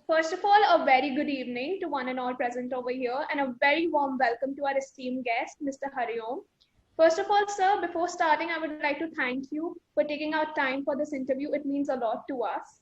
First of all, a very good evening to one and all present over here, and a very warm welcome to our esteemed guest, Mr. Hariom. First of all, sir, before starting, I would like to thank you for taking out time for this interview. It means a lot to us,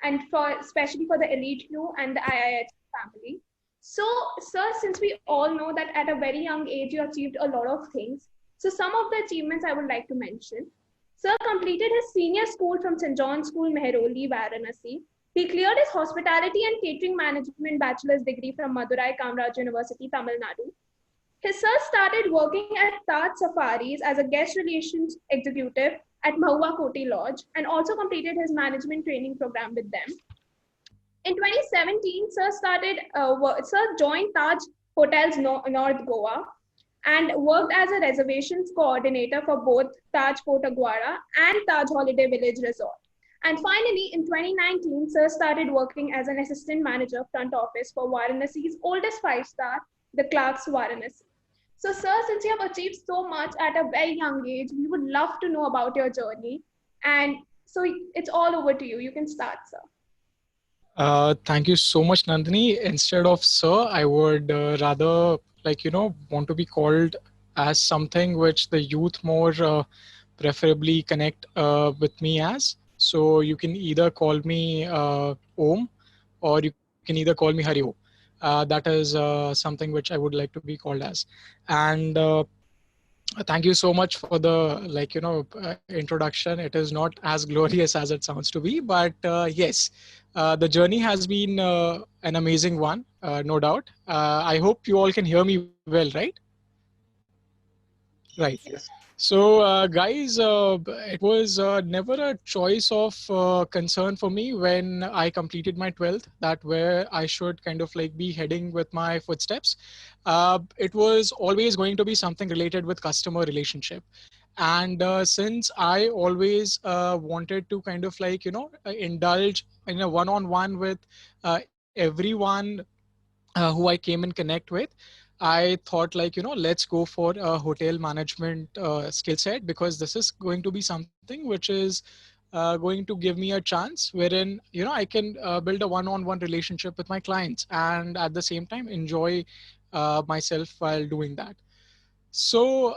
and for especially for the Elite Crew and the IIH family. So, sir, since we all know that at a very young age you achieved a lot of things, so some of the achievements I would like to mention. Sir completed his senior school from St. John's School, Mehroli, Varanasi. He cleared his hospitality and catering management bachelor's degree from Madurai Kamaraj University, Tamil Nadu. His son started working at Taj Safaris as a guest relations executive at Mahua Koti Lodge and also completed his management training program with them. In 2017, Sir joined Taj Hotels North Goa and worked as a reservations coordinator for both Taj Fort Aguara and Taj Holiday Village Resort. And finally, in 2019, Sir started working as an assistant manager front office for Varanasi's oldest five-star, the Clark's Varanasi. So, sir, since you have achieved so much at a very young age, we would love to know about your journey. And so it's all over to you. You can start, sir. Thank you so much, Nandini. Instead of sir, I would rather want to be called as something which the youth more preferably connect with me as. So you can either call me Om, or you can either call me Hario. That is something which I would like to be called as. And thank you so much for the introduction. It is not as glorious as it sounds to be, but yes, the journey has been an amazing one, no doubt. I hope you all can hear me well, right? Right. Yes. So, guys, it was never a choice of concern for me when I completed my 12th, that where I should kind of like be heading with my footsteps. It was always going to be something related with customer relationship. And since I always wanted to kind of like, indulge in a one-on-one with everyone who I came and connect with, I thought like, let's go for a hotel management skill set, because this is going to be something which is going to give me a chance wherein, I can build a one-on-one relationship with my clients and at the same time enjoy myself while doing that. So,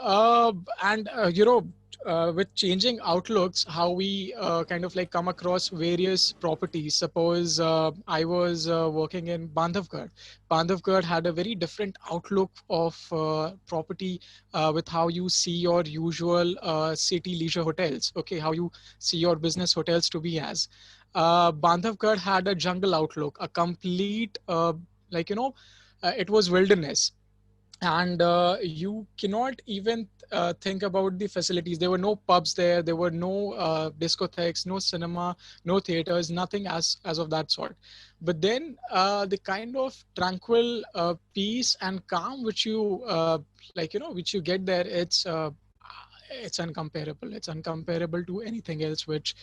with changing outlooks, how we kind of like come across various properties. Suppose I was working in Bandhavgarh. Bandhavgarh had a very different outlook of property with how you see your usual city leisure hotels. Okay, how you see your business hotels to be as. Bandhavgarh had a jungle outlook, a complete, it was wilderness, and you cannot even think about the facilities. There were no pubs there, there were no discotheques, no cinema, no theaters, nothing as of that sort. But then the kind of tranquil peace and calm which you which you get there, it's uncomparable. It's uncomparable to anything else which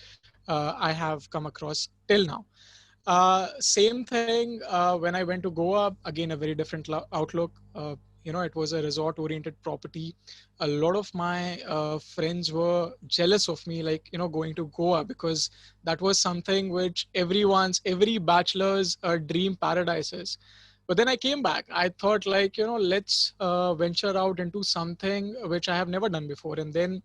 I have come across till now. Same thing when I went to Goa, again, a very different outlook. It was a resort oriented property. A lot of my friends were jealous of me, like, going to Goa, because that was something which every bachelor's dream paradise is. But then I came back. I thought like, let's venture out into something which I have never done before. And then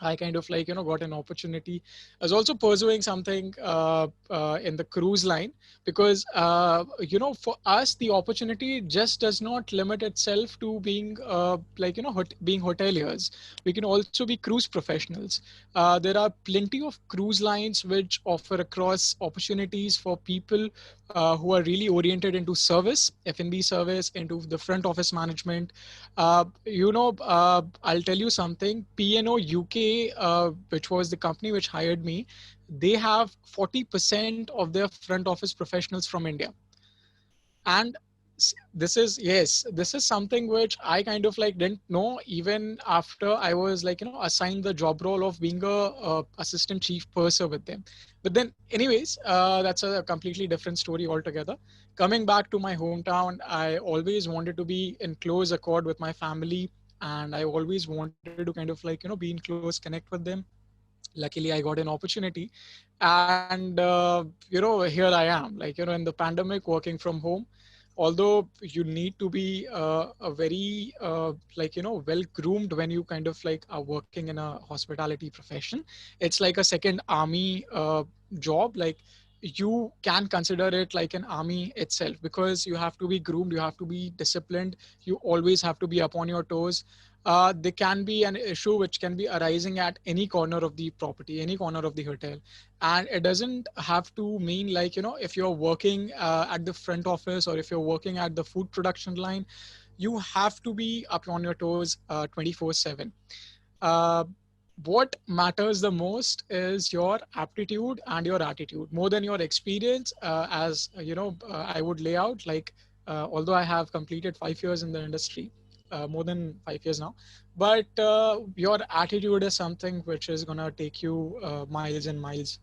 I kind of like, got an opportunity. I was also pursuing something in the cruise line, because, for us, the opportunity just does not limit itself to being being hoteliers. We can also be cruise professionals. There are plenty of cruise lines which offer across opportunities for people who are really oriented into service, F&B service, into the front office management. I'll tell you something. P&O UK, which was the company which hired me, they have 40% of their front office professionals from India. And this is something which I kind of like didn't know even after I was like, assigned the job role of being a assistant chief purser with them. But then anyways, that's a completely different story altogether. Coming back to my hometown, I always wanted to be in close accord with my family, and I always wanted to kind of like, be in close connect with them. Luckily I got an opportunity, and here I am, like, in the pandemic, working from home. Although you need to be a very well groomed when you kind of like are working in a hospitality profession. It's like a second army job. Like, you can consider it like an army itself, because you have to be groomed, you have to be disciplined, you always have to be up on your toes. There can be an issue which can be arising at any corner of the property, any corner of the hotel. And it doesn't have to mean, like, if you're working at the front office, or if you're working at the food production line, you have to be up on your toes 24/7. uh, what matters the most is your aptitude and your attitude more than your experience. As I would lay out, like, although I have completed 5 years in the industry, more than 5 years now, but your attitude is something which is going to take you miles and miles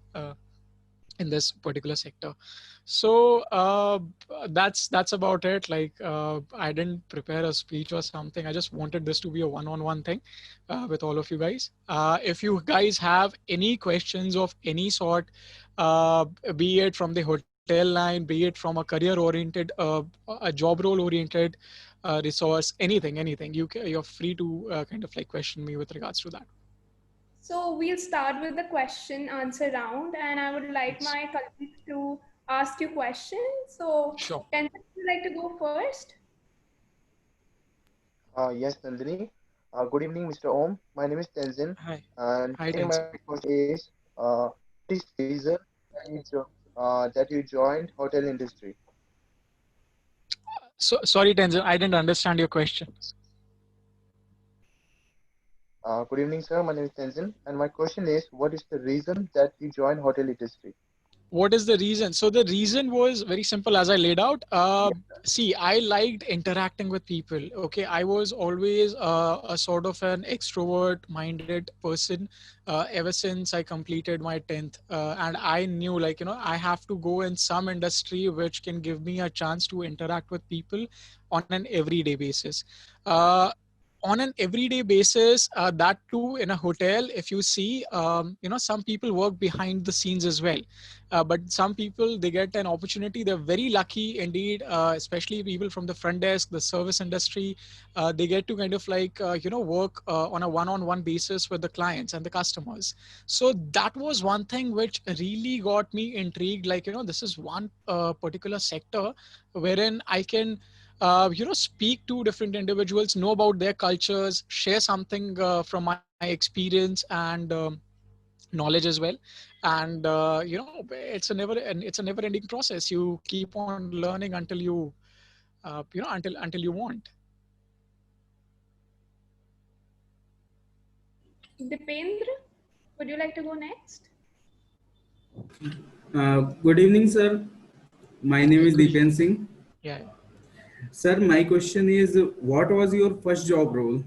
in this particular sector. So that's about it. Like, I didn't prepare a speech or something. I just wanted this to be a one-on-one thing with all of you guys. If you guys have any questions of any sort, uh, be it from the hotel line, be it from a career oriented, a job role oriented resource, anything, you're free to kind of like question me with regards to that. So we'll start with the question answer round, and I would like Yes. my colleagues to ask you questions. So, Sure. Tenzin, would you like to go first? Yes, Nandini. Good evening, Mr. Om. My name is Tenzin, Hi. and Hi, today my Tenzin. question is, what is the reason that you joined hotel industry? So sorry, Tenzin, I didn't understand your question. Good evening, sir. My name is Tenzin, and my question is, what is the reason that you joined hotel industry? What is the reason? So the reason was very simple, as I laid out. See, I liked interacting with people. Okay, I was always a sort of an extrovert-minded person ever since I completed my 10th, and I knew, like, I have to go in some industry which can give me a chance to interact with people on an everyday basis. Uh, on an everyday basis, that too in a hotel. If you see, some people work behind the scenes as well, but some people, they get an opportunity, they're very lucky indeed, especially people from the front desk, the service industry. They get to kind of like work on a one-on-one basis with the clients and the customers. So that was one thing which really got me intrigued. Like, this is one particular sector wherein I can speak to different individuals, know about their cultures, share something from my experience and knowledge as well. And it's a never ending process. You keep on learning until until you want. Dipendra, would you like to go next? Good evening, sir. My name is Good evening. Deepen Singh. Yeah. Sir, my question is, what was your first job role?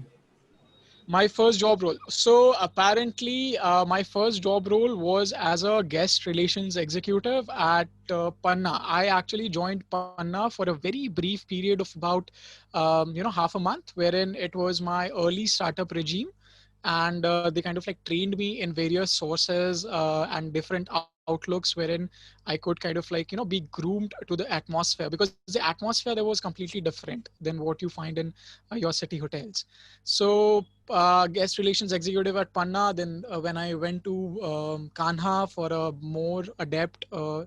My first job role. So apparently, my first job role was as a guest relations executive at Panna. I actually joined Panna for a very brief period of about, half a month, wherein it was my early startup regime. And they kind of like trained me in various sources and different outlooks, wherein I could kind of like be groomed to the atmosphere, because the atmosphere there was completely different than what you find in your city hotels. So guest relations executive at Panna. Then when I went to Kanha for a more adept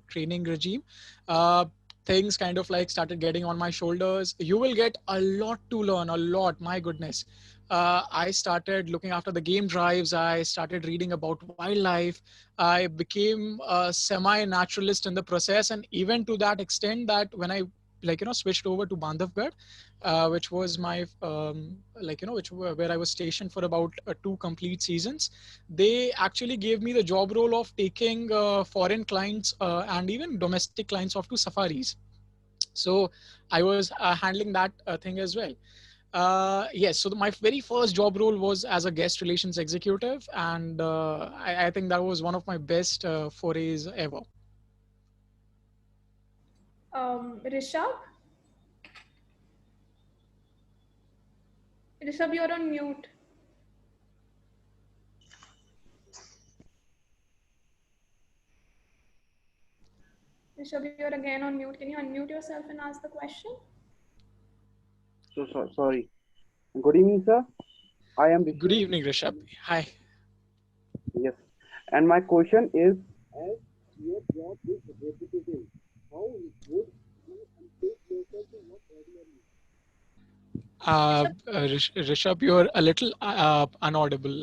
training regime, uh, things kind of like started getting on my shoulders. You will get a lot to learn, a lot. My goodness. I started looking after the game drives. I started reading about wildlife. I became a semi-naturalist in the process, and even to that extent that when I switched over to Bandhavgarh, which was my where I was stationed for about 2 complete seasons. They actually gave me the job role of taking foreign clients and even domestic clients off to safaris. So I was handling that thing as well. Yes, so my very first job role was as a guest relations executive, and I think that was one of my best forays ever. Rishabh? Rishabh, you're on mute. Rishabh, you're again on mute. Can you unmute yourself and ask the question? Sorry. Good evening, sir. I am Good Rishabh. evening, Rishabh. Hi. Yes. And my question is, as your job is repetitive, how would you encourage yourself to work regularly? Rishabh, Rishabh, you're a little unaudible.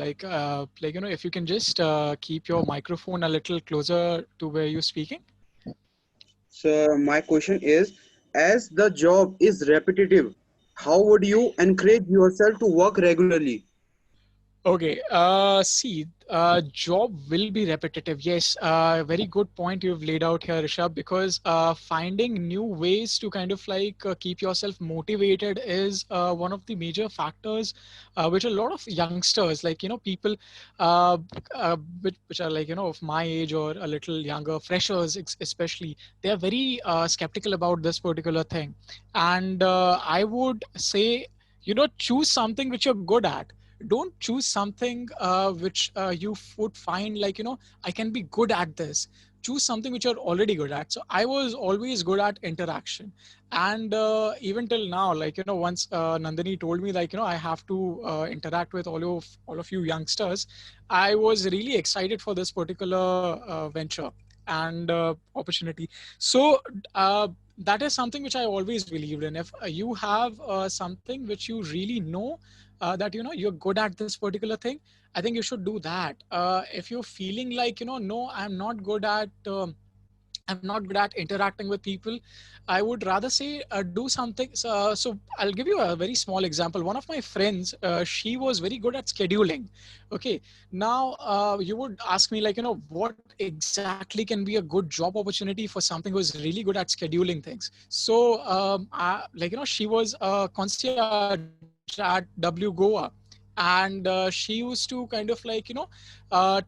If you can just keep your microphone a little closer to where you're speaking. So my question is, as the job is repetitive, how would you encourage yourself to work regularly? Okay. See, job will be repetitive. Yes. Very good point you've laid out here, Rishabh, because finding new ways to kind of keep yourself motivated is one of the major factors which a lot of youngsters, people uh, which are of my age or a little younger, freshers especially, they are very skeptical about this particular thing. And I would say, choose something which you're good at. Don't choose something which would find I can be good at this. Choose something which you're already good at. So I was always good at interaction, and even till now, once Nandini told me I have to interact with all of you youngsters, I was really excited for this particular venture and opportunity. So that is something which I always believed in. If you have something which you really know that you're good at this particular thing, I think you should do that. If you're feeling no, I'm not good at interacting with people, I would rather say do something. So I'll give you a very small example. One of my friends, she was very good at scheduling. Okay. Now, you would ask me what exactly can be a good job opportunity for something who's really good at scheduling things. So, she was a concierge at W Goa, and she used to kind of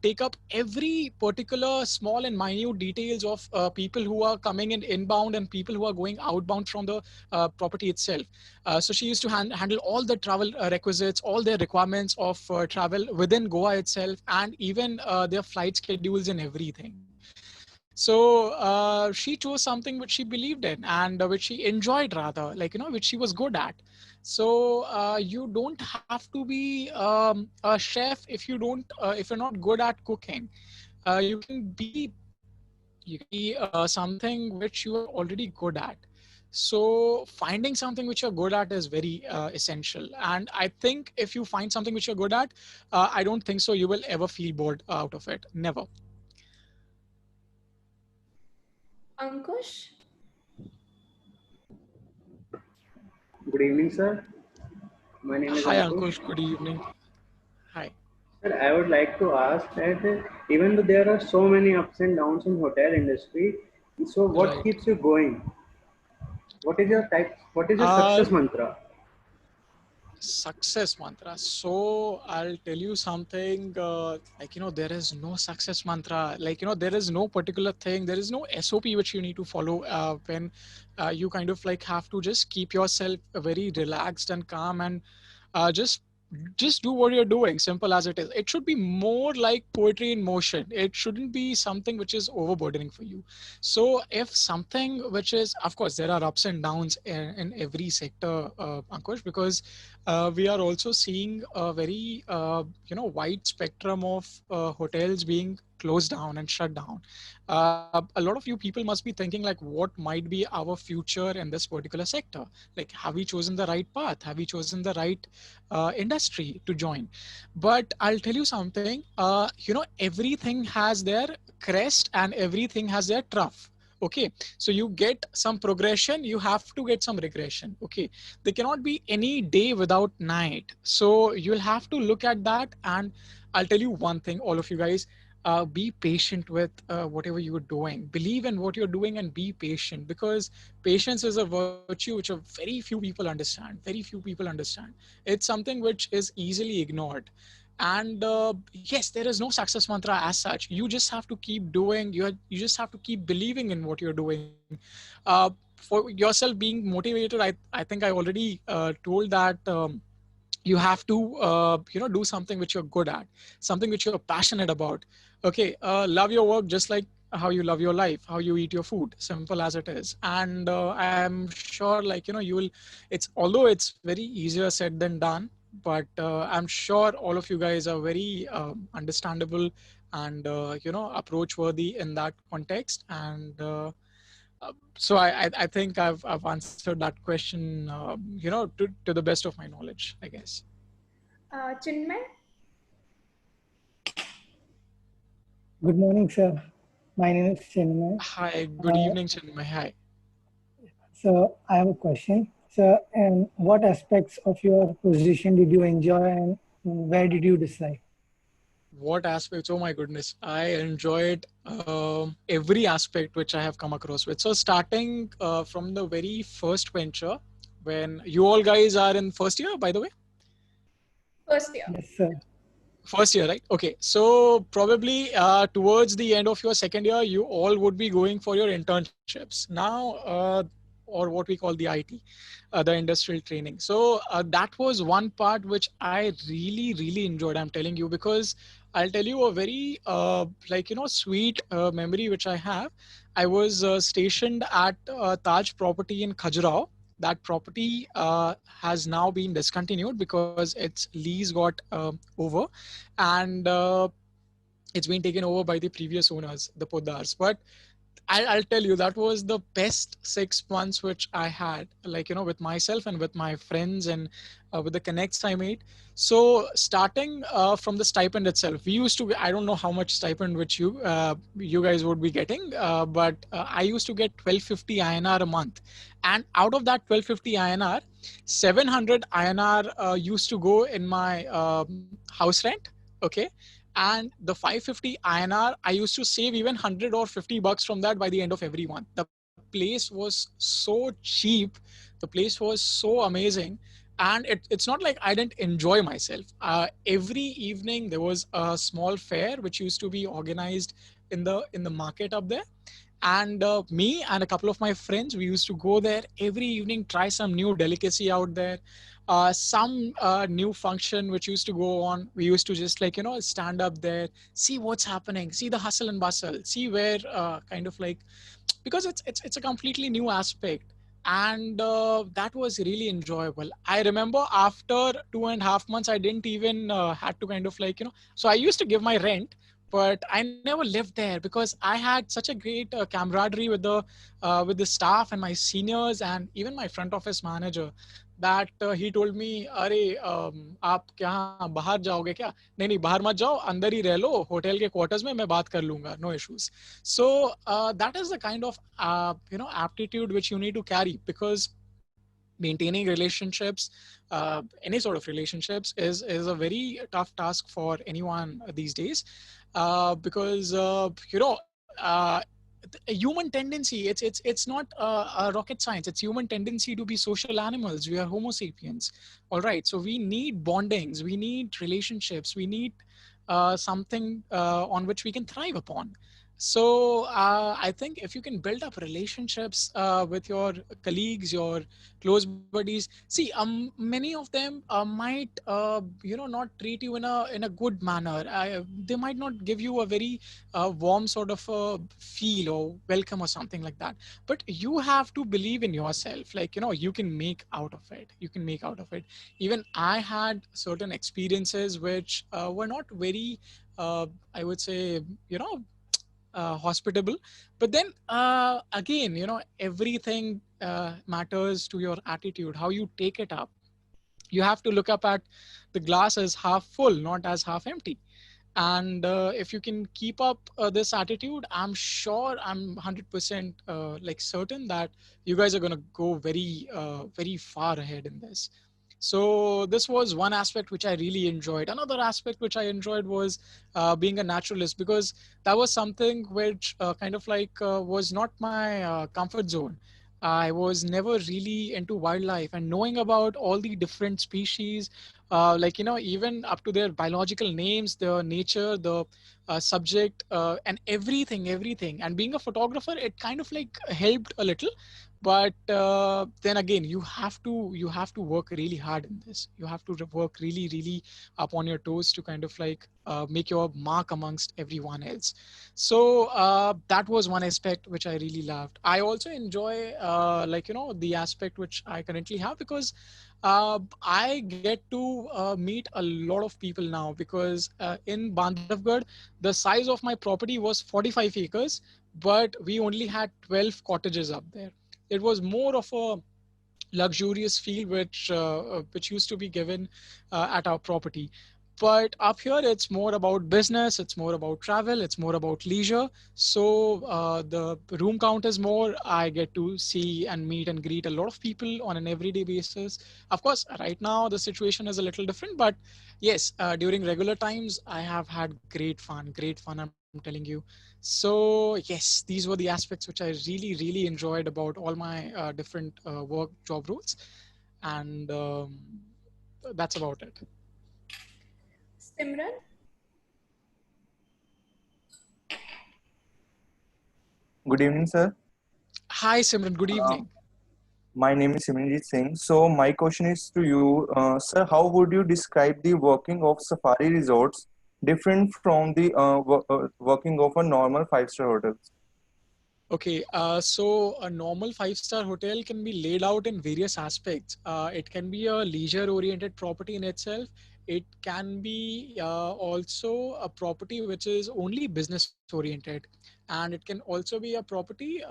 take up every particular small and minute details of people who are coming in inbound and people who are going outbound from the property itself. So she used to handle all the travel requisites, all their requirements of travel within Goa itself, and even their flight schedules and everything. So she chose something which she believed in and which she enjoyed, rather, which she was good at. So you don't have to be a chef if you're not good at cooking. You can be something which you are already good at. So finding something which you're good at is very essential. And I think if you find something which you're good at, I don't think so you will ever feel bored out of it. Never. Ankush, Good evening, sir. My name is Hi, Ankush. Ankush. Good evening. Hi. Sir, I would like to ask that even though there are so many ups and downs in hotel industry, so what Right. keeps you going? What is your type? What is your Uh, success mantra? Success mantra. So I'll tell you something. There is no success mantra. There is no particular thing. There is no SOP which you need to follow when you kind of have to just keep yourself very relaxed and calm and just do what you're doing, simple as it is. It should be more like poetry in motion. It shouldn't be something which is overburdening for you. So if something which is, of course there are ups and downs in every sector, Ankush, because we are also seeing a very wide spectrum of hotels being closed down and shut down. A lot of you people must be thinking what might be our future in this particular sector. Have we chosen the right path? Have we chosen the right industry to join? But I'll tell you something. Everything has their crest and everything has their trough. Okay, so you get some progression, you have to get some regression. Okay, there cannot be any day without night. So you'll have to look at that. And I'll tell you one thing, all of you guys, be patient with whatever you're doing. Believe in what you're doing and be patient, because patience is a virtue which a very few people understand. Very few people understand. It's something which is easily ignored. And yes, there is no success mantra as such. You just have to keep doing. You just have to keep believing in what you're doing. For yourself being motivated, I think I already told that you have to do something which you're good at, something which you're passionate about. Okay, love your work just like how you love your life, how you eat your food, simple as it is. And I'm sure, like, you will, it's, although it's very easier said than done, but I'm sure all of you guys are very understandable and approach worthy in that context. And so I think I've answered that question to the best of my knowledge, I guess. Chinmay? Good morning, sir. My name is Chinmay. Hi, good evening, Chinmay. Hi. So I have a question. So, and what aspects of your position did you enjoy, and where did you decide? What aspects? Oh my goodness, I enjoyed every aspect which I have come across with. So starting from the very first venture, when you all guys are in first year, by the way. First year. Yes, sir. First year, right? Okay. So probably towards the end of your second year, you all would be going for your internships now, or what we call the IT, the industrial training. So that was one part which I really, really enjoyed. I'm telling you, because I'll tell you a very sweet memory which I have. I was stationed at Taj property in Khajuraho. That property has now been discontinued because its lease got over, and it's been taken over by the previous owners, the Poddars. But I'll tell you, that was the best 6 months which I had, like, with myself and with my friends, and with the connects I made. So starting from the stipend itself, we used to, I don't know how much stipend which you guys would be getting, but I used to get 1250 INR a month. And out of that 1250 INR, 700 INR used to go in my house rent. Okay. And the 550 INR, I used to save even 100 or 50 bucks from that by the end of every month. The place was so cheap. The place was so amazing. And it's not like I didn't enjoy myself. Every evening there was a small fair which used to be organized in the market up there. And me and a couple of my friends, we used to go there every evening, try some new delicacy out there, some new function which used to go on. We used to just, like, stand up there, see what's happening, see the hustle and bustle, see where kind of like, because it's a completely new aspect. And that was really enjoyable. I remember after 2.5 months, I didn't even had to kind of like, so I used to give my rent, but I never lived there because I had such a great camaraderie with the staff and my seniors and even my front office manager, that he told me, अरे आप क्या बाहर जाओगे क्या? नहीं नहीं, बाहर मत जाओ, अंदर ही रह लो होटल के क्वार्टर्स में, मैं बात कर लूंगा, no issues. So that is the kind of aptitude which you need to carry, because maintaining relationships, any sort of relationships, is a very tough task for anyone these days, because a human tendency, it's not a rocket science. It's human tendency to be social animals. We are homo sapiens. All right, so we need bondings, we need relationships, we need something on which we can thrive upon. So I think if you can build up relationships with your colleagues, your close buddies, see, many of them might not treat you in a good manner. They might not give you a very warm sort of feel or welcome or something like that. But you have to believe in yourself. Like, you can make out of it. You can make out of it. Even I had certain experiences which were not very, I would say, hospitable. But then again, everything matters to your attitude, how you take it up. You have to look up at the glass as half full, not as half empty. And if you can keep up this attitude, I'm sure, I'm 100% like certain that you guys are going to go very far ahead in this. So this was one aspect which I really enjoyed. Another aspect which I enjoyed was being a naturalist, because that was something which kind of like was not my comfort zone. I was never really into wildlife, and knowing about all the different species, like, even up to their biological names, the nature, the subject, and everything. And being a photographer, it kind of like helped a little. but then again, you have to work really hard in this. You have to work really up on your toes to kind of like make your mark amongst everyone else. So that was one aspect which I really loved. I also enjoy like the aspect which I currently have, because I get to meet a lot of people now, because in Bandhavgarh, the size of my property was 45 acres, but we only had 12 cottages up there. It was more of a luxurious feel which used to be given at our property. But up here, it's more about business, it's more about travel, it's more about leisure. So the room count is more. I get to see and meet and greet a lot of people on an everyday basis. Of course, right now the situation is a little different, but yes, during regular times, I have had great fun, I'm telling you. So yes, these were the aspects which I really enjoyed about all my different work job roles, and that's about it. Simran? Good evening, sir. Hi Simran, good Uh, evening. my name is Simranjit Singh. So my question is to you, sir. How would you describe the working of safari resorts different from the working of a normal five-star hotel? Okay, so a normal five-star hotel can be laid out in various aspects. It can be a leisure-oriented property in itself. It can be also a property which is only business-oriented, and it can also be a property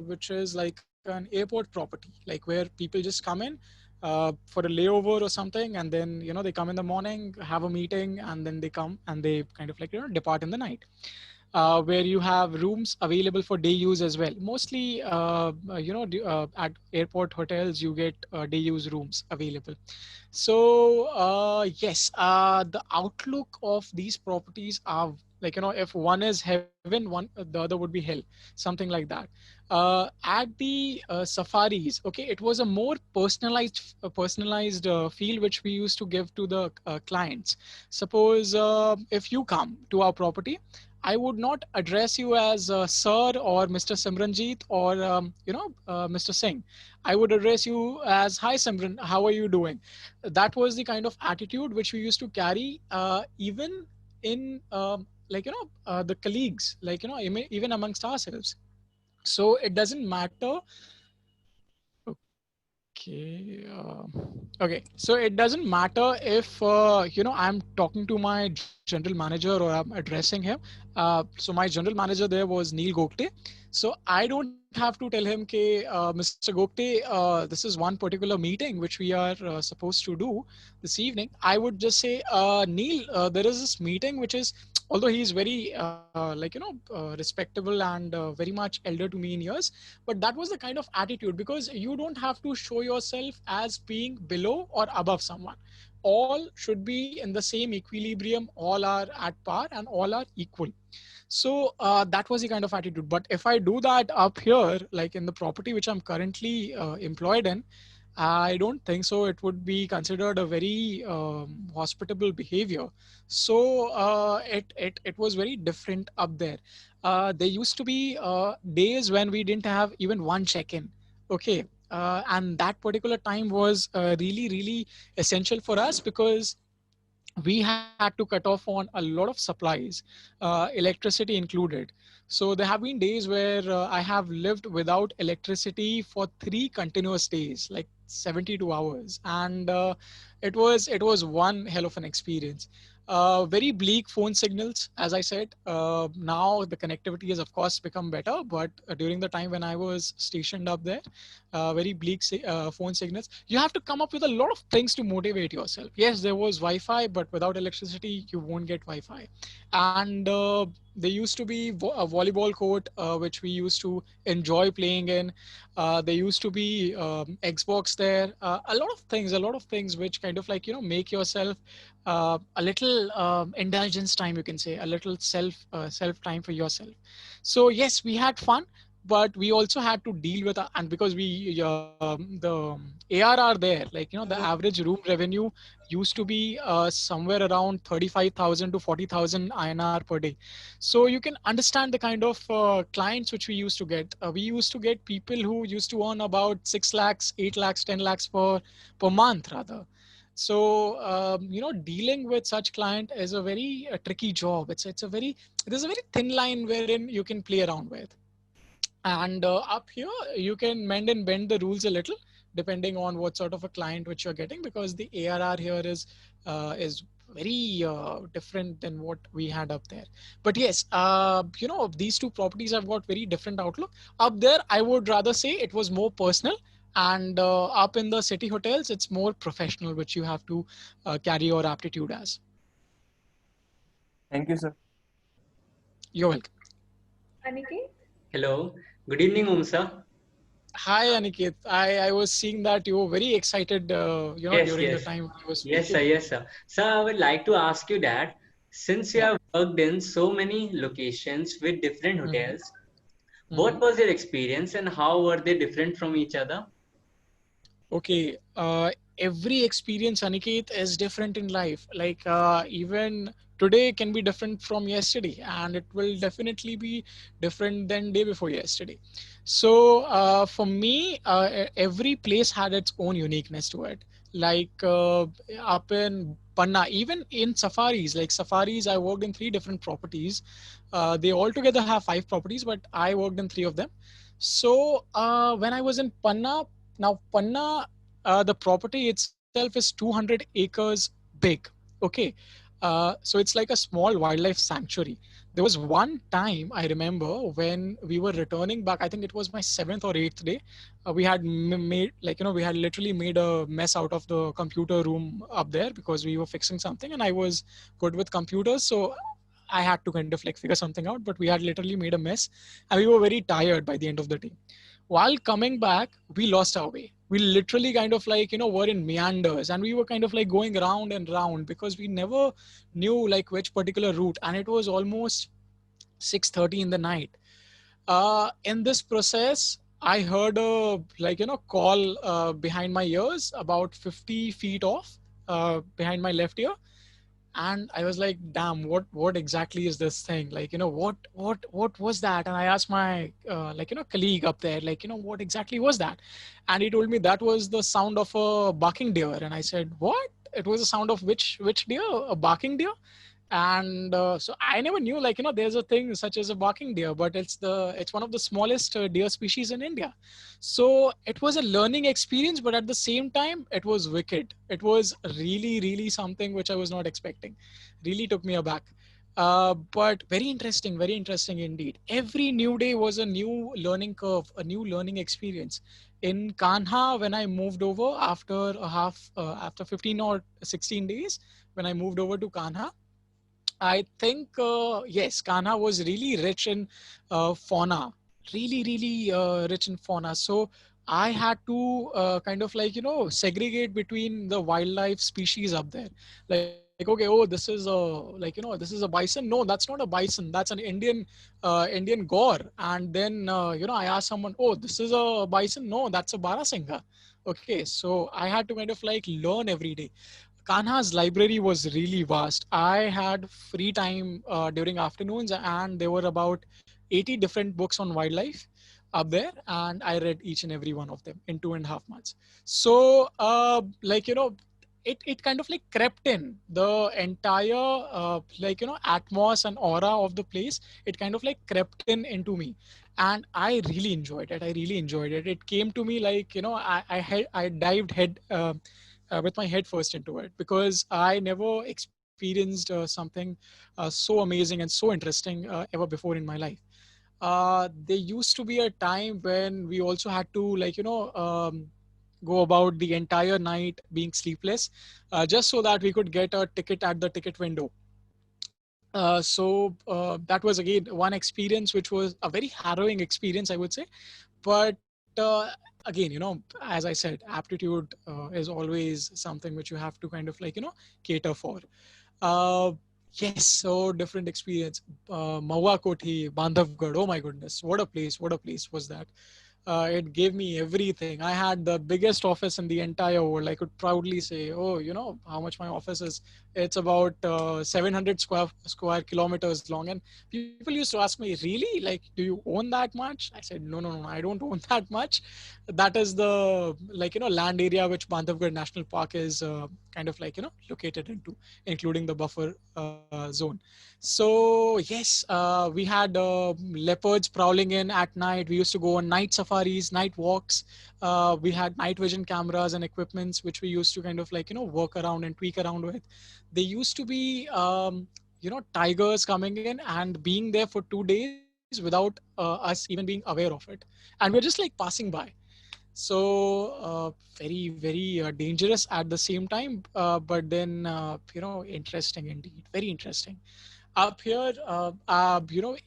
which is like an airport property, like where people just come in for a layover or something, and then they come in the morning, have a meeting, and then they come and they kind of like depart in the night, where you have rooms available for day use as well. Mostly, at airport hotels, you get day use rooms available. So yes, the outlook of these properties are like, if one is heaven, the other would be hell, something like that. At the safaris, okay, it was a more personalized feel which we used to give to the clients. Suppose if you come to our property, I would not address you as Sir or Mr. Simranjeet or Mr. Singh. I would address you as Hi Simran, how are you doing? That was the kind of attitude which we used to carry, even in the colleagues, like even amongst ourselves. So it doesn't matter. Okay. So it doesn't matter if I'm talking to my general manager or I'm addressing him. So my general manager there was Neil Gokte. So I don't have to tell him, "Ke, Mr. Gokte, this is one particular meeting which we are supposed to do this evening." I would just say, "Neil, there is this meeting which is." Although he is very respectable and very much elder to me in years, but that was the kind of attitude, because you don't have to show yourself as being below or above someone. All should be in the same equilibrium, all are at par and all are equal. So that was the kind of attitude. But if I do that up here, like in the property which I'm currently employed in, I don't think so. It would be considered a very hospitable behavior. So it was very different up there. There used to be days when we didn't have even one check-in. Okay. And that particular time was really essential for us, because we had to cut off on a lot of supplies, electricity included. So there have been days where I have lived without electricity for 3 continuous days, like 72 hours, and it was one hell of an experience. Very bleak phone signals, as I said. Now the connectivity has of course become better, but during the time when I was stationed up there, very bleak phone signals. You have to come up with a lot of things to motivate yourself. Yes, there was Wi-Fi, but without electricity, you won't get Wi-Fi. And there used to be a volleyball court, which we used to enjoy playing in. There used to be Xbox there. A lot of things which kind of like, make yourself a little indulgence time, you can say, a little self time for yourself. So yes, we had fun, but we also had to deal with, and because the ARR there, like the average room revenue used to be somewhere around 35,000 to 40,000 INR per day. So you can understand the kind of clients which we used to get. We used to get people who used to earn about 6 lakhs, 8 lakhs, 10 lakhs per month rather. So dealing with such client is a very tricky job. There's a very thin line wherein you can play around with. And up here, you can mend and bend the rules a little depending on what sort of a client which you're getting, because the ARR here is very different than what we had up there. But yes, these two properties have got very different outlook. Up there, I would rather say it was more personal, and up in the city hotels, it's more professional, which you have to carry your aptitude as. Thank you, sir. You're welcome. Aniket? Hello. Good evening, Umsa. Hi, Aniket. I was seeing that you were very excited, Yes, during the yes. time I was Yes, sir. speaking. Yes, sir. Sir, I would like to ask you that since you Yeah. have worked in so many locations with different Hmm. hotels, Hmm. what was your experience and how were they different from each other? Okay. Every experience, Aniket, is different in life. Like even today can be different from yesterday, and it will definitely be different than day before yesterday. So for me, every place had its own uniqueness to it. Like up in Panna, even in safaris, like safaris, I worked in 3 different properties. They all together have 5 properties, but I worked in 3 of them. So when I was in Panna, now Panna, the property itself is 200 acres big. Okay. So it's like a small wildlife sanctuary. There was one time I remember when we were returning back, I think it was my 7th or 8th day. We had made, like, we had literally made a mess out of the computer room up there because we were fixing something and I was good with computers. So I had to kind of like figure something out, but we had literally made a mess and we were very tired by the end of the day. While coming back, we lost our way. We literally kind of like, were in meanders and we were kind of like going round and round because we never knew like which particular route. And it was almost 6:30 in the night. In this process, I heard a call behind my ears about 50 feet off behind my left ear, and I was like, damn, what exactly is this thing, like, what was that? And I asked my colleague up there, like, what exactly was that? And he told me that was the sound of a barking deer. And I said, what? It was the sound of which deer? A barking deer? And so I never knew, like, there's a thing such as a barking deer, but it's one of the smallest deer species in India. So it was a learning experience, but at the same time it was wicked. It was really, really something which I was not expecting. Really took me aback. But very interesting indeed. Every new day was a new learning curve, a new learning experience. In Kanha, when I moved over after 15 or 16 days, when I moved over to Kanha, I think, yes, Kanha was really rich in fauna, really, really rich in fauna. So I had to kind of like, segregate between the wildlife species up there. Like, okay, oh, this is a bison. No, that's not a bison. That's an Indian gore. And then, I asked someone, oh, this is a bison. No, that's a Barasingha. Okay, so I had to kind of like learn every day. Kanha's library was really vast. I had free time during afternoons, and there were about 80 different books on wildlife up there, and I read each and every one of them in 2.5 months. So, it kind of like crept in the entire atmos and aura of the place. It kind of like crept in into me, and I really enjoyed it. I really enjoyed it. It came to me like, I dived head. With my head first into it, because I never experienced something so amazing and so interesting ever before in my life. There used to be a time when we also had to go about the entire night being sleepless, just so that we could get a ticket at the ticket window. That was again one experience which was a very harrowing experience, I would say. But again, as I said, aptitude is always something which you have to kind of like, cater for. uh, yes, so different experience. Mawa Koti, Bandhavgarh, oh my goodness, what a place was that. It gave me everything. I had the biggest office in the entire world. I could proudly say, oh, you know how much my office is. It's about 700 square kilometers long. And people used to ask me, really? Like, do you own that much? I said, no, no, no, I don't own that much. That is the, like, land area which Bandhavgarh National Park is kind of like, located into, including the buffer zone. So yes, we had leopards prowling in at night. We used to go on night safaris, night walks. We had night vision cameras and equipments which we used to kind of like work around and tweak around with. There used to be tigers coming in and being there for 2 days without us even being aware of it, and we're just like passing by. So very very dangerous at the same time, but then interesting indeed, very interesting up here.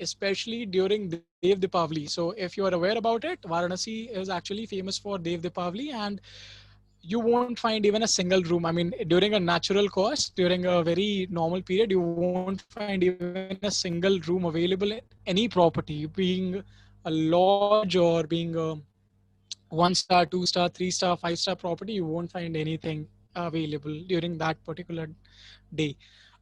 Especially during Dev Dipavali. So if you are aware about it, Varanasi is actually famous for Dev Dipavali, and you won't find even a single room. I mean, during a natural cost, during a very normal period, you won't find even a single room available in any property, being a lodge or being a 1 star, 2 star, 3 star, 5 star property. You won't find anything available during that particular day.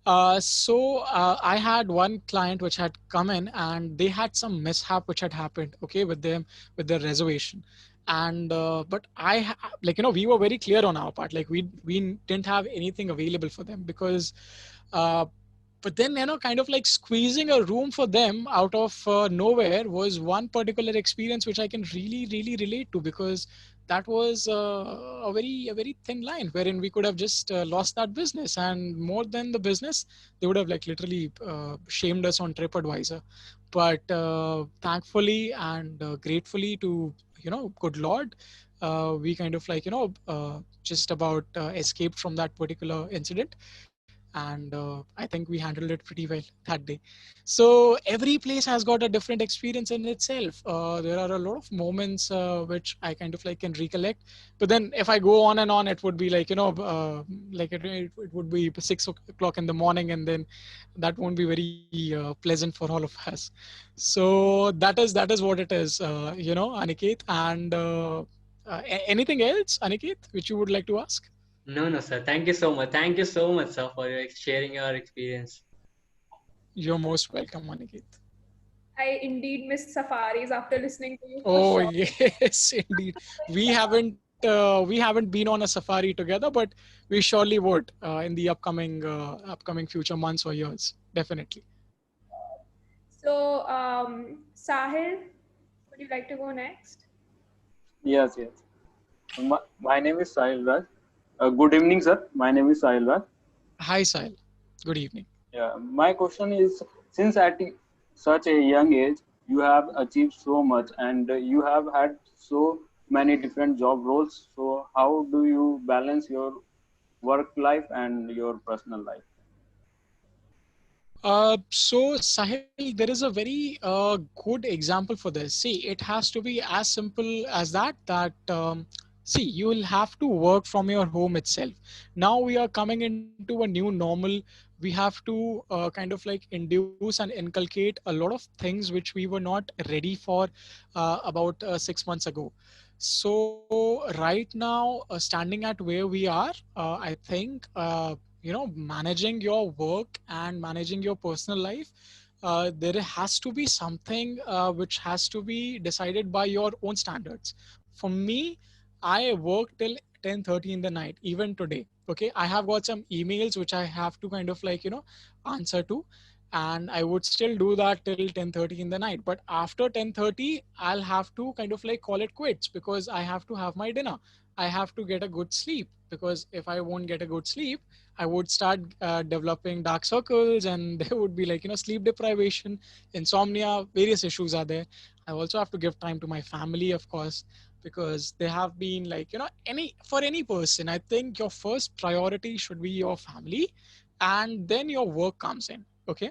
I had one client which had come in and they had some mishap which had happened, okay, with them, with their reservation. And but we were very clear on our part, like we didn't have anything available for them because uh, but then kind of like squeezing a room for them out of nowhere was one particular experience which I can really really relate to, because that was a very thin line wherein we could have just lost that business, and more than the business, they would have like literally shamed us on TripAdvisor. But thankfully and gratefully to good Lord, we kind of like just about escaped from that particular incident. And I think we handled it pretty well that day. So every place has got a different experience in itself. There are a lot of moments which I kind of like can recollect, but then if I go on and on, it would be like like it would be 6 o'clock in the morning, and then that won't be very pleasant for all of us. So that is what it is, Aniket. And anything else, Aniket, which you would like to ask? No, no, sir. Thank you so much. Thank you so much, sir, for sharing your experience. You're most welcome, Aniket. I indeed miss safaris after listening to you for Oh sure. yes, indeed. We haven't been on a safari together, but we surely would in the upcoming future months or years. Definitely. So, Sahil, would you like to go next? Yes, yes. My name is Sahil Raj. Good evening, sir. My name is Sahil Raj. Hi, Sahil. Good evening. Yeah, my question is, since at such a young age, you have achieved so much and you have had so many different job roles. So, how do you balance your work life and your personal life? So Sahil, there is a very good example for this. See, it has to be as simple as that. See, you will have to work from your home itself. Now we are coming into a new normal. We have to kind of like induce and inculcate a lot of things which we were not ready for about 6 months ago. So right now, standing at where we are, I think managing your work and managing your personal life, there has to be something which has to be decided by your own standards. For me, I work till 10:30 in the night, even today. Okay, I have got some emails which I have to kind of like answer to, and I would still do that till 10:30 in the night. But after 10:30, I'll have to kind of like call it quits because I have to have my dinner. I have to get a good sleep, because if I won't get a good sleep, I would start developing dark circles, and there would be like sleep deprivation, insomnia, various issues are there. I also have to give time to my family, of course, because they have been like any person. I think your first priority should be your family, and then your work comes in. Okay,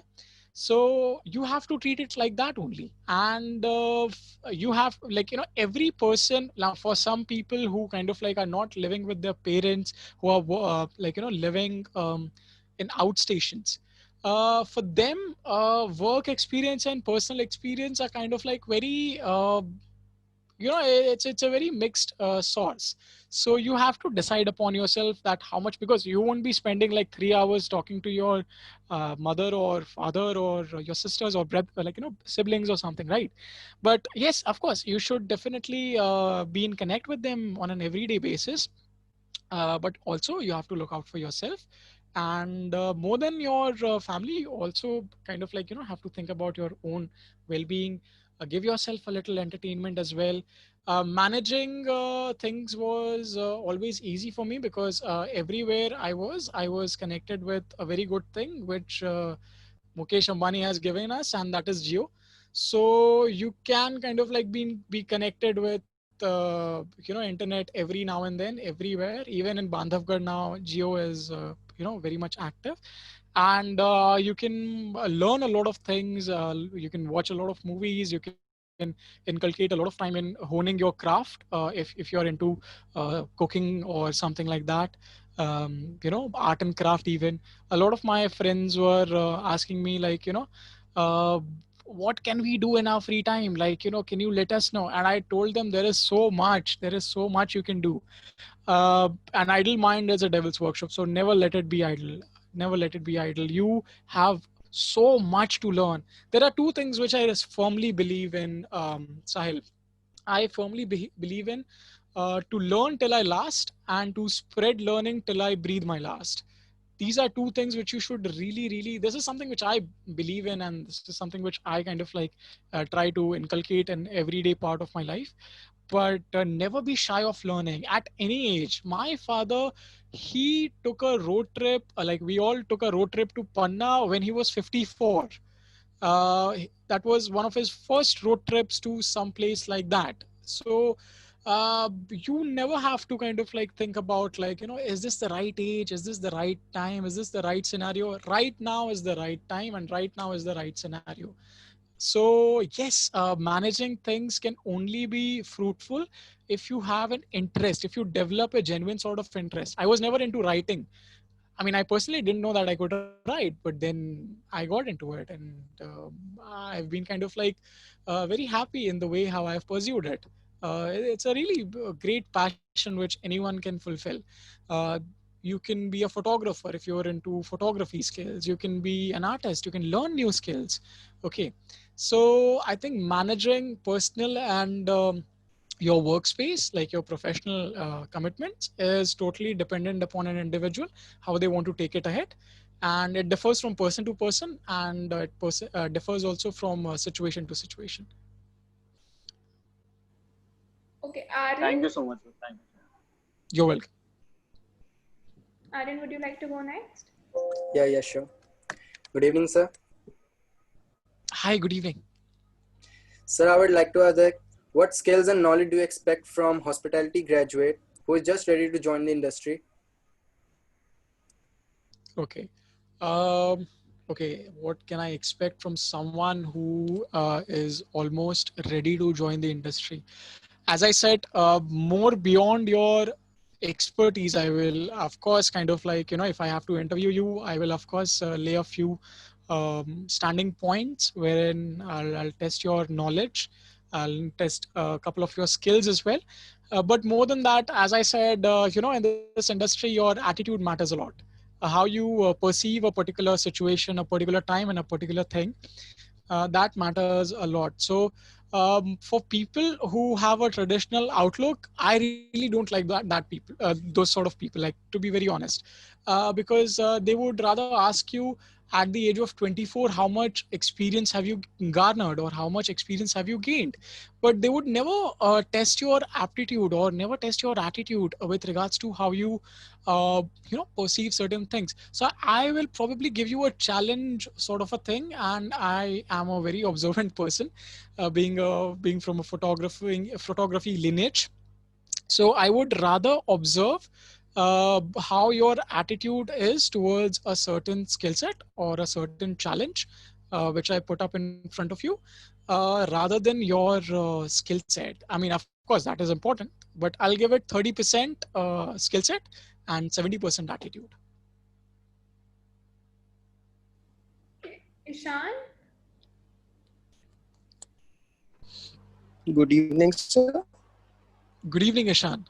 so you have to treat it like that only. And you have like every person. Now for some people who kind of like are not living with their parents, who are like living in outstations, for them work experience and personal experience are kind of like very it's a very mixed source. So you have to decide upon yourself that how much, because you won't be spending like 3 hours talking to your mother or father or your sisters or brother, like siblings or something, right? But yes, of course you should definitely be in connect with them on an everyday basis, but also you have to look out for yourself. And more than your family, you also kind of like have to think about your own well-being. Give yourself a little entertainment as well. Managing things was always easy for me, because everywhere I was connected with a very good thing which Mukesh Ambani has given us, and that is Geo. So you can kind of like be connected with internet every now and then everywhere. Even in Bandhavgarh now, Geo is very much active, and you can learn a lot of things. You can watch a lot of movies. You can inculcate a lot of time in honing your craft, if you're into cooking or something like that. Art and craft. Even a lot of my friends were asking me, like, uh, what can we do in our free time, like, can you let us know? And I told them, there is so much you can do. An idle mind is a devil's workshop, so never let it be idle. Never let it be idle. You have so much to learn. There are two things which I firmly believe in, Sahil. I firmly believe in to learn till I last, and to spread learning till I breathe my last. These are two things which you should really, really, this is something which I believe in, and this is something which I kind of like try to inculcate in everyday part of my life. But never be shy of learning at any age. My father, he took a road trip, like we all took a road trip to Panna when he was 54. That was one of his first road trips to some place like that. So you never have to kind of like think about, like, is this the right age, is this the right time, is this the right scenario? Right now is the right time, and right now is the right scenario. So yes, managing things can only be fruitful if you have an interest, if you develop a genuine sort of interest. I was never into writing. I mean, I personally didn't know that I could write, but then I got into it, and I've been kind of like very happy in the way how I've pursued it. It's a really great passion which anyone can fulfill. Uh, you can be a photographer if you're into photography skills. You can be an artist. You can learn new skills. Okay, so I think managing personal and your workspace, like your professional commitments, is totally dependent upon an individual, how they want to take it ahead. And it differs from person to person, and it differs also from situation to situation. Okay, Thank Aryan. you so much, sir. Thank you. You're welcome. Aryan, would you like to go next? Yeah, sure. Good evening, sir. Hi, good evening. Sir, I would like to ask that what skills and knowledge do you expect from hospitality graduate who is just ready to join the industry? Okay. Okay, what can I expect from someone who is almost ready to join the industry? As I said, more beyond your expertise, I will, of course, kind of like, if I have to interview you, I will, of course, lay a few standing points wherein I'll test your knowledge. I'll test a couple of your skills as well. But more than that, as I said, in this industry, your attitude matters a lot. How you perceive a particular situation, a particular time, and a particular thing, that matters a lot. So for people who have a traditional outlook, I really don't like that people, those sort of people, like, to be very honest, because they would rather ask you at the age of 24 how much experience have you garnered, or how much experience have you gained, but they would never test your aptitude or never test your attitude with regards to how you perceive certain things. So I will probably give you a challenge sort of a thing, and I am a very observant person, being from a photography lineage. So I would rather observe how your attitude is towards a certain skill set or a certain challenge which I put up in front of you, rather than your skill set. I mean, of course, that is important, but I'll give it 30% skill set and 70% attitude. Ishan? Good evening, sir. Good evening, Ishan.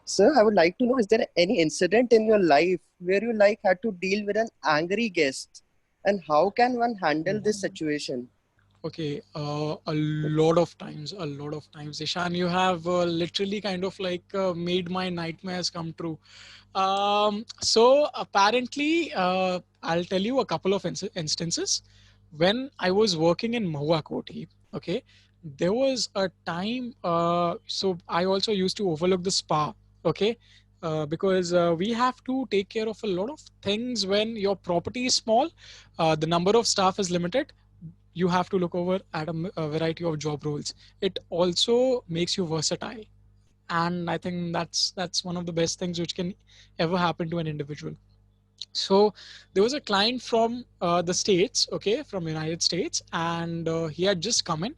Sir, I would like to know, is there any incident in your life where you had to deal with an angry guest, and how can one handle this situation? Okay, a lot of times, a lot of times. Ishan, you have literally kind of made my nightmares come true. So apparently, I'll tell you a couple of instances. When I was working in Mahua Koti, okay, there was a time. So I also used to overlook the spa, okay, because we have to take care of a lot of things when your property is small, the number of staff is limited. You have to look over at a variety of job roles. It also makes you versatile, and I think that's one of the best things which can ever happen to an individual. So there was a client from the States, okay, from United States, and he had just come in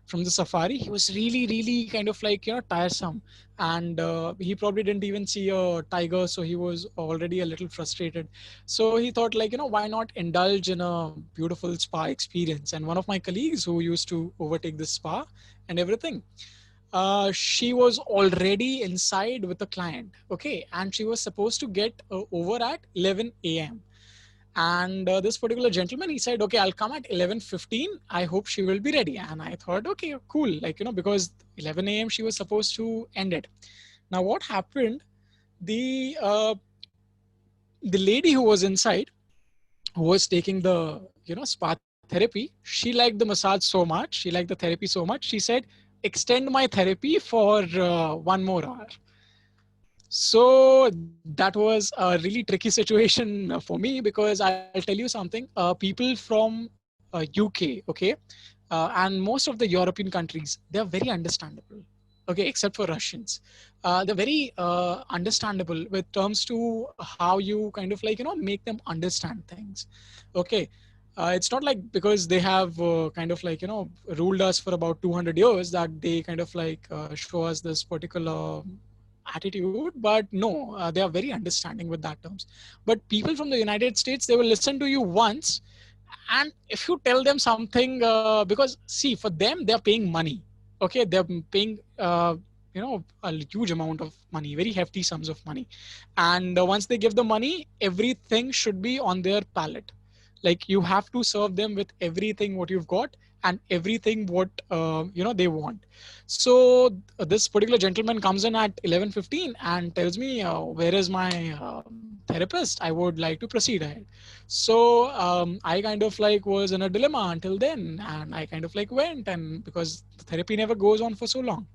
from the safari. He was really kind of tiresome, and he probably didn't even see a tiger, so he was already a little frustrated. So he thought, why not indulge in a beautiful spa experience? And one of my colleagues who used to overtake the spa and everything, she was already inside with the client, okay, and she was supposed to get over at 11 a.m. And this particular gentleman, he said, okay, I'll come at 11:15. I hope she will be ready. And I thought, okay, cool, because 11 a.m. she was supposed to end it. Now what happened, the lady who was inside, who was taking the spa therapy, she liked the massage so much, she liked the therapy so much, she said, extend my therapy for 1 more hour. So that was a really tricky situation for me, because I'll tell you something. People from UK, okay, and most of the European countries, they're very understandable. Okay, except for Russians. They're very understandable with terms to how you kind of make them understand things. Okay. It's not like because they have kind of ruled us for about 200 years that they kind of show us this particular attitude, but no, they are very understanding with that terms. But people from the United States, they will listen to you once, and if you tell them something, because see, for them, they're paying money, okay, they're paying a huge amount of money, very hefty sums of money, and once they give the money, everything should be on their palate. Like, you have to serve them with everything what you've got and everything what they want. So this particular gentleman comes in at 11:15 and tells me, where is my therapist? I would like to proceed ahead. So I kind of was in a dilemma until then, and I kind of went, and because the therapy never goes on for so long,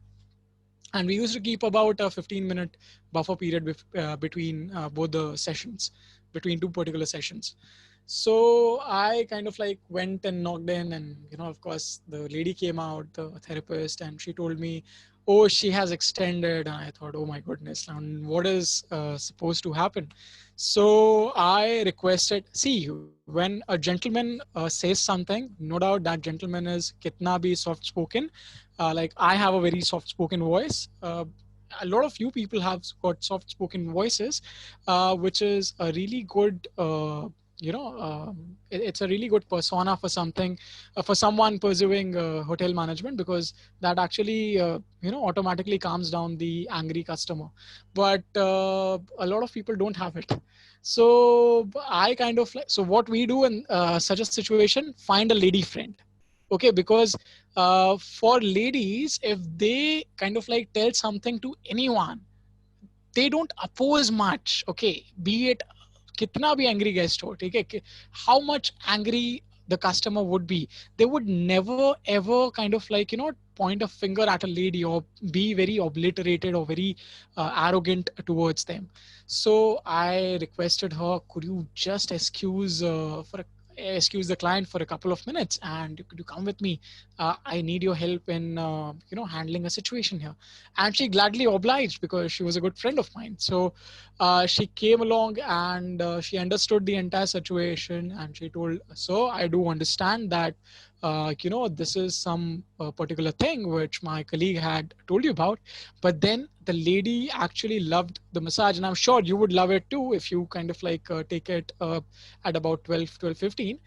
and we used to keep about a 15-minute buffer period between both the sessions, between two particular sessions. So I kind of went and knocked in, and of course the lady came out, the therapist, and she told me, oh, she has extended. And I thought, oh my goodness, now what is supposed to happen? So I requested, see, when a gentleman says something, no doubt that gentleman is kitna bhi soft spoken. Like, I have a very soft spoken voice. A lot of you people have got soft spoken voices, which is a really good it's a really good persona for something, for someone pursuing hotel management, because that actually automatically calms down the angry customer. But a lot of people don't have it. So I kind of so what we do in such a situation, find a lady friend. Okay, because for ladies, if they kind of tell something to anyone, they don't oppose much. Okay, be it kitna bhi angry guest ho, okay, how much angry the customer would be, they would never ever kind of point a finger at a lady or be very obliterated or very arrogant towards them. So I requested her, could you just excuse the client for a couple of minutes, and could you come with me? I need your help in handling a situation here. And she gladly obliged, because she was a good friend of mine. So she came along, and she understood the entire situation, and she told, so I do understand that this is some particular thing which my colleague had told you about. But then the lady actually loved the massage, and I'm sure you would love it too if you kind of take it at about 12:15,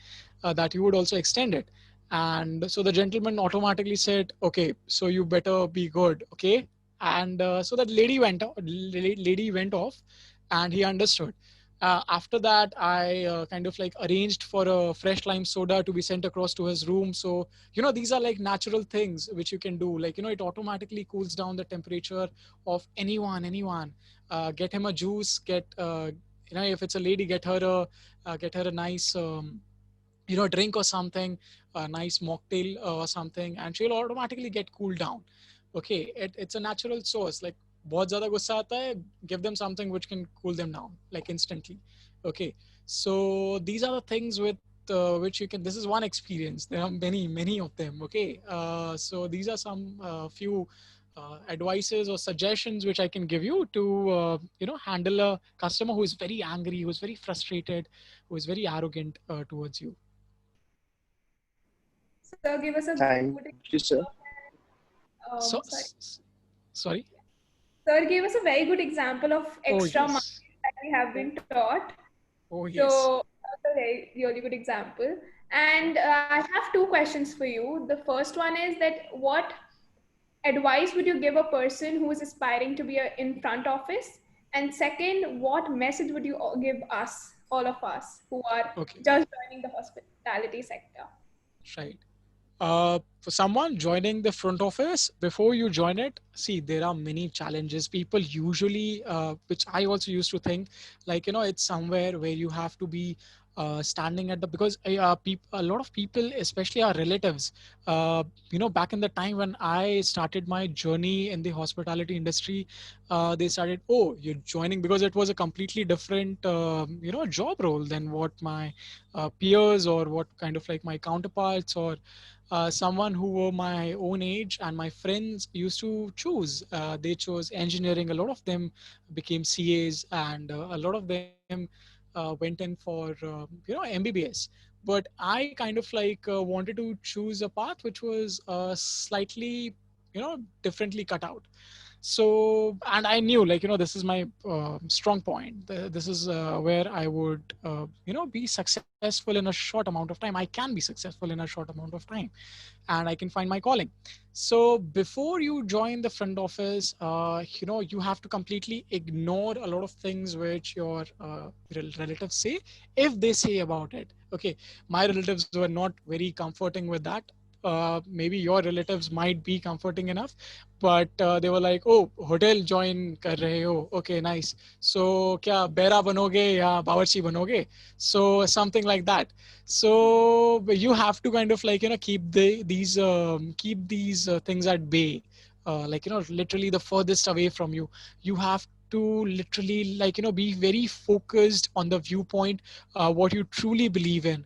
that you would also extend it. And so the gentleman automatically said, okay, so you better be good. Okay. And so that lady went off, and he understood. After that, I kind of like arranged for a fresh lime soda to be sent across to his room. So, these are like natural things which you can do. Like, it automatically cools down the temperature of anyone. Get him a juice, if it's a lady, get her a nice, drink or something, a nice mocktail or something, and she'll automatically get cooled down. Okay, it's a natural source. Like, बहुत ज़्यादा गुस्सा आता है, give them something which can cool them down like instantly. Okay, so these are the things with which you can. This is one experience. There are many of them. Okay, so these are some few advices or suggestions which I can give you to handle a customer who is very angry, who is very frustrated, who is very arrogant towards you. Sir, give us a Thank good you, sir. So, sorry. sorry. Sir gave us a very good example of Oh extra yes. marketing that we have been taught. Oh yes. So that's a really good example. And I have two questions for you. The first one is that what advice would you give a person who is aspiring to be in front office? And second, what message would you give us, all of us who are Okay. just joining the hospitality sector? Right. For someone joining the front office, before you join it, see, there are many challenges. People usually, which I also used to think, like, it's somewhere where you have to be standing at the, because a lot of people, especially our relatives, back in the time when I started my journey in the hospitality industry, they started, oh, you're joining, because it was a completely different, job role than what my peers, or what kind of like my counterparts, or someone who were my own age and my friends used to choose. They chose engineering. A lot of them became CAs, and a lot of them went in for MBBS. But I kind of like wanted to choose a path which was slightly differently cut out. So, and I knew, like, this is my strong point. This is where I would be successful in a short amount of time. I can be successful in a short amount of time, and I can find my calling. So before you join the front office, you have to completely ignore a lot of things which your relatives say, if they say about it. Okay, my relatives were not very comforting with that. Maybe your relatives might be comforting enough, but they were like, oh, hotel join kar rahe ho, okay, nice. So kya bera banoge ya bawarchi banoge? So something like that. So you have to kind of like keep these things at bay, like, literally the furthest away from you. You have to literally, like, be very focused on the viewpoint, what you truly believe in.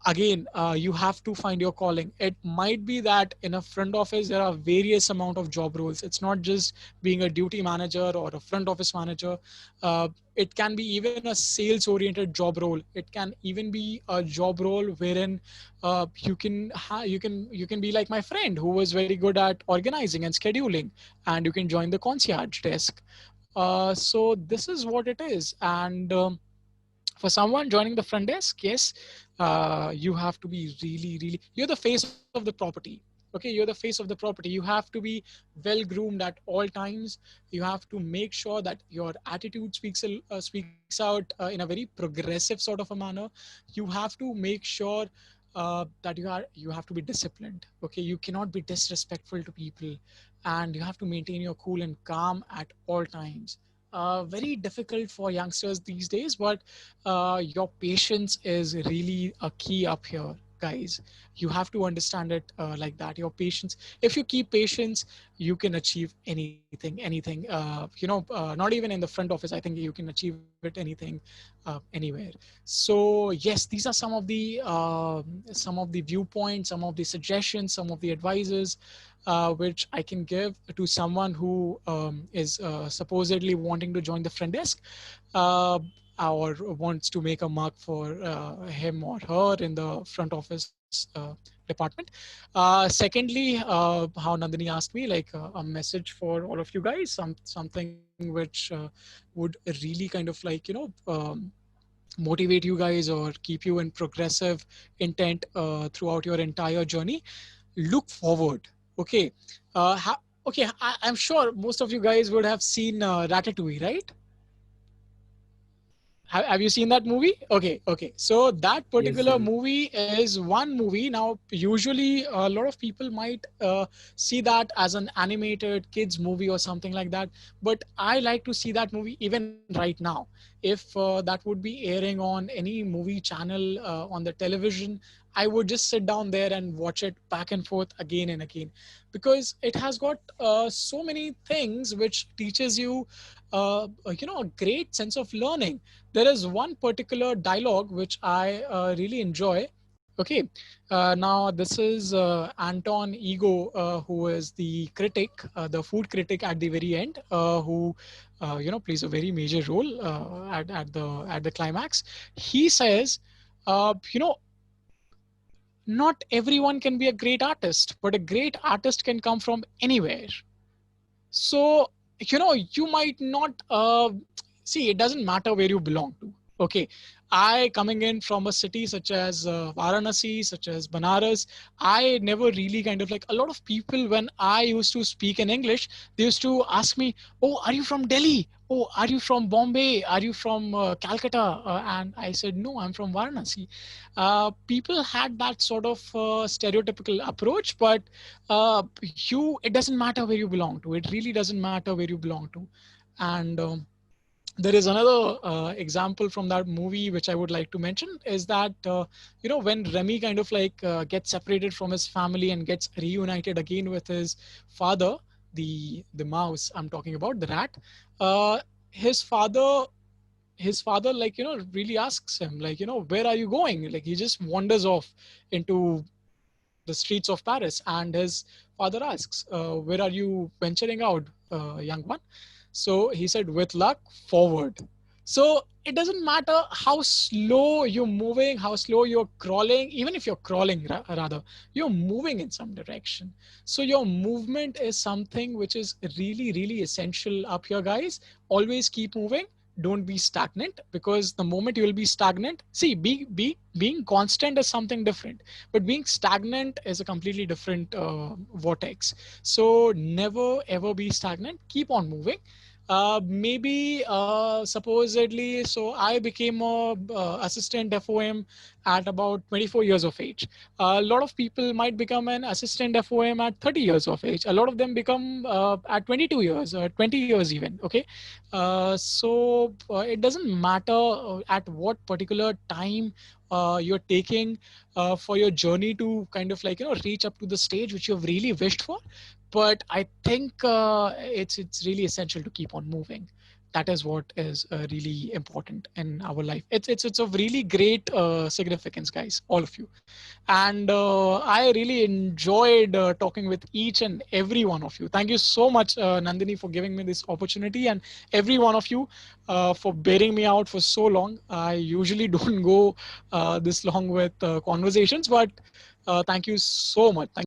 Again, you have to find your calling. It might be that in a front office there are various amount of job roles. It's not just being a duty manager or a front office manager. It can be even a sales oriented job role. It can even be a job role wherein you can be like my friend who was very good at organizing and scheduling, and you can join the concierge desk. So this is what it is. And for someone joining the front desk, yes, you have to be really, you're the face of the property. Okay, you're the face of the property. You have to be well groomed at all times. You have to make sure that your attitude speaks out in a very progressive sort of a manner. You have to make sure that you have to be disciplined. Okay, you cannot be disrespectful to people, and you have to maintain your cool and calm at all times. Very difficult for youngsters these days, but your patience is really a key up here, guys. You have to understand it like that. Your patience, if you keep patience, you can achieve anything. Not even in the front office, I think you can achieve it anything, anywhere. So yes, these are some of the viewpoints, some of the suggestions, some of the advices which I can give to someone who is supposedly wanting to join the front desk, uh, or wants to make a mark for him or her in the front office department. Secondly, how Nandini asked me, like, a message for all of you guys, something which would really kind of like motivate you guys or keep you in progressive intent throughout your entire journey, look forward. Okay. Okay, I'm sure most of you guys would have seen Ratatouille, right? Have you seen that movie? Okay, okay. So that Yes, particular sir. movie is one movie. Now, usually a lot of people might see that as an animated kids movie or something like that. But I like to see that movie even right now. If that would be airing on any movie channel on the television, I would just sit down there and watch it back and forth again and again, because it has got so many things which teaches you, a great sense of learning. There is one particular dialogue which I really enjoy. Okay, now this is Anton Ego, who is the critic, the food critic at the very end, who plays a very major role at the climax. He says, you know, not everyone can be a great artist, but a great artist can come from anywhere. So, you might not see, it doesn't matter where you belong to. Okay. I, coming in from a city such as Varanasi, such as Banaras, I never really kind of like, a lot of people, when I used to speak in English, they used to ask me, "Oh, are you from Delhi? Oh, are you from Bombay? Are you from Calcutta?" And I said, "No, I'm from Varanasi." People had that sort of stereotypical approach, but it doesn't matter where you belong to. It really doesn't matter where you belong to. And there is another example from that movie which I would like to mention, is that when Remy kind of like gets separated from his family and gets reunited again with his father, the mouse I'm talking about, the rat. uh, his father like really asks him, like, where are you going? Like, he just wanders off into the streets of Paris, and his father asks, "Where are you venturing out, young one?" So he said, "With luck, forward." So it doesn't matter how slow you're moving, how slow you're crawling, even if you're crawling, rather, you're moving in some direction. So your movement is something which is really, really essential up here, guys. Always keep moving. Don't be stagnant, because the moment you will be stagnant, see, being constant is something different, but being stagnant is a completely different vortex. So never ever be stagnant, keep on moving. Maybe supposedly, so I became a assistant FOM at about 24 years of age. A lot of people might become an assistant FOM at 30 years of age. A lot of them become at 22 years or 20 years even. Okay. So it doesn't matter at what particular time you're taking for your journey to kind of like reach up to the stage which you've really wished for. But I think it's really essential to keep on moving. That is what is really important in our life. It's of really great significance, guys, all of you. And I really enjoyed talking with each and every one of you. Thank you so much, Nandini, for giving me this opportunity, and every one of you for bearing me out for so long. I usually don't go this long with conversations, but thank you so much. Thank